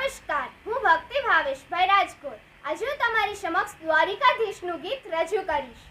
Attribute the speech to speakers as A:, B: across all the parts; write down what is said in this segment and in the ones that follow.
A: નમસ્કાર, હું ભક્તિ ભાવેશભાઈ રાજકોટ. આજે હું તમારી સમક્ષ દ્વારિકાધીશનું ગીત રજૂ કરીશ.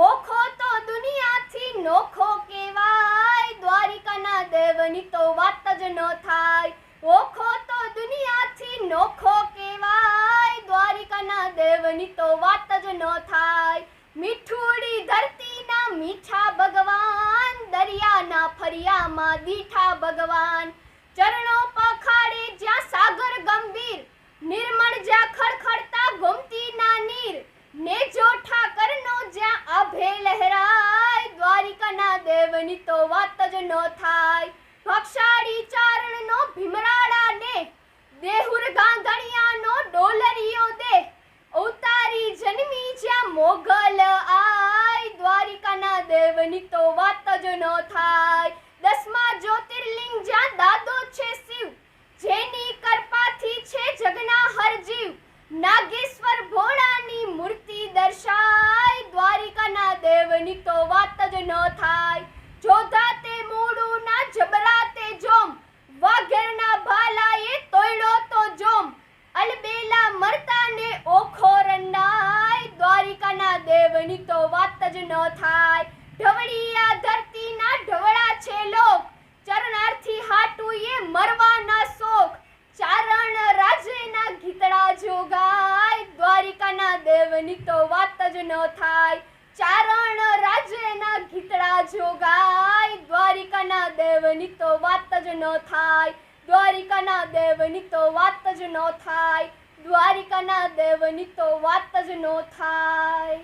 A: ઓખો તો દુનિયાથી નોખો કહેવાય, દ્વારિકાના દેવની તો વાત જ ન થાય. ઓખો તો દુનિયાથી નોખો કહેવાય, દ્વારિકાના દેવની તો વાત જ ન થાય. મીઠુડી ધરતીના મીઠા ભગવાન, દરિયાના ફરિયામાં દીઠા ભગવાન. ચરણો પખાડે જ્યાં સાગર ગંભીર, નિર્મળ જ્યાં ખડખડતા ગોમતીના નીર. નેજો ઠાકરનો જ્યાં આભે લહેરાય, દ્વારિકાના દેવની તો વાત જ ન થાય. ભક્ષાળી ચારણનો ભીમરાળા ને, દેહુર ગાંગણિયાનો ડોલરિયો દે. અવતારી જન્મી જ્યાં મોગલ આય, દ્વારિકાના દેવની તો વાત જ ન થાય. 10મા જ્યોતિર્લિંગ જ્યાં દાદો છે શિવ, જેની કૃપાથી છે જગના હરજીવ. નાગેશ્વર ભોળાની મૂર્તિ દર્શાય, દ્વારિકાના દેવની તો વાત જ ન થાય. જોધા તે મૂળું ના જબરા તે જોમ, વાઘેરના ભાલાએ તોયડો તો જોમ. અલબેલા મરતાને ઓખો રંડાય, દ્વારિકાના દેવની તો વાત જ ન થાય. ઢવળિયા ધરતીના ઢવળા છે લોક, ચરણાર્થી હાટુએ મરવાના શોક. ચારણ રાજ્યના ગીતડા જોગાય, દ્વારિકાના દેવની તો વાત જ ન થાય. ચારણ રાજ્યના ગીતડા જોગાય, દ્વારિકાના દેવની તો વાત જ ન થાય. દ્વારિકાના દેવની તો વાત જ ન થાય. દ્વારિકાના દેવની તો વાત જ ન થાય.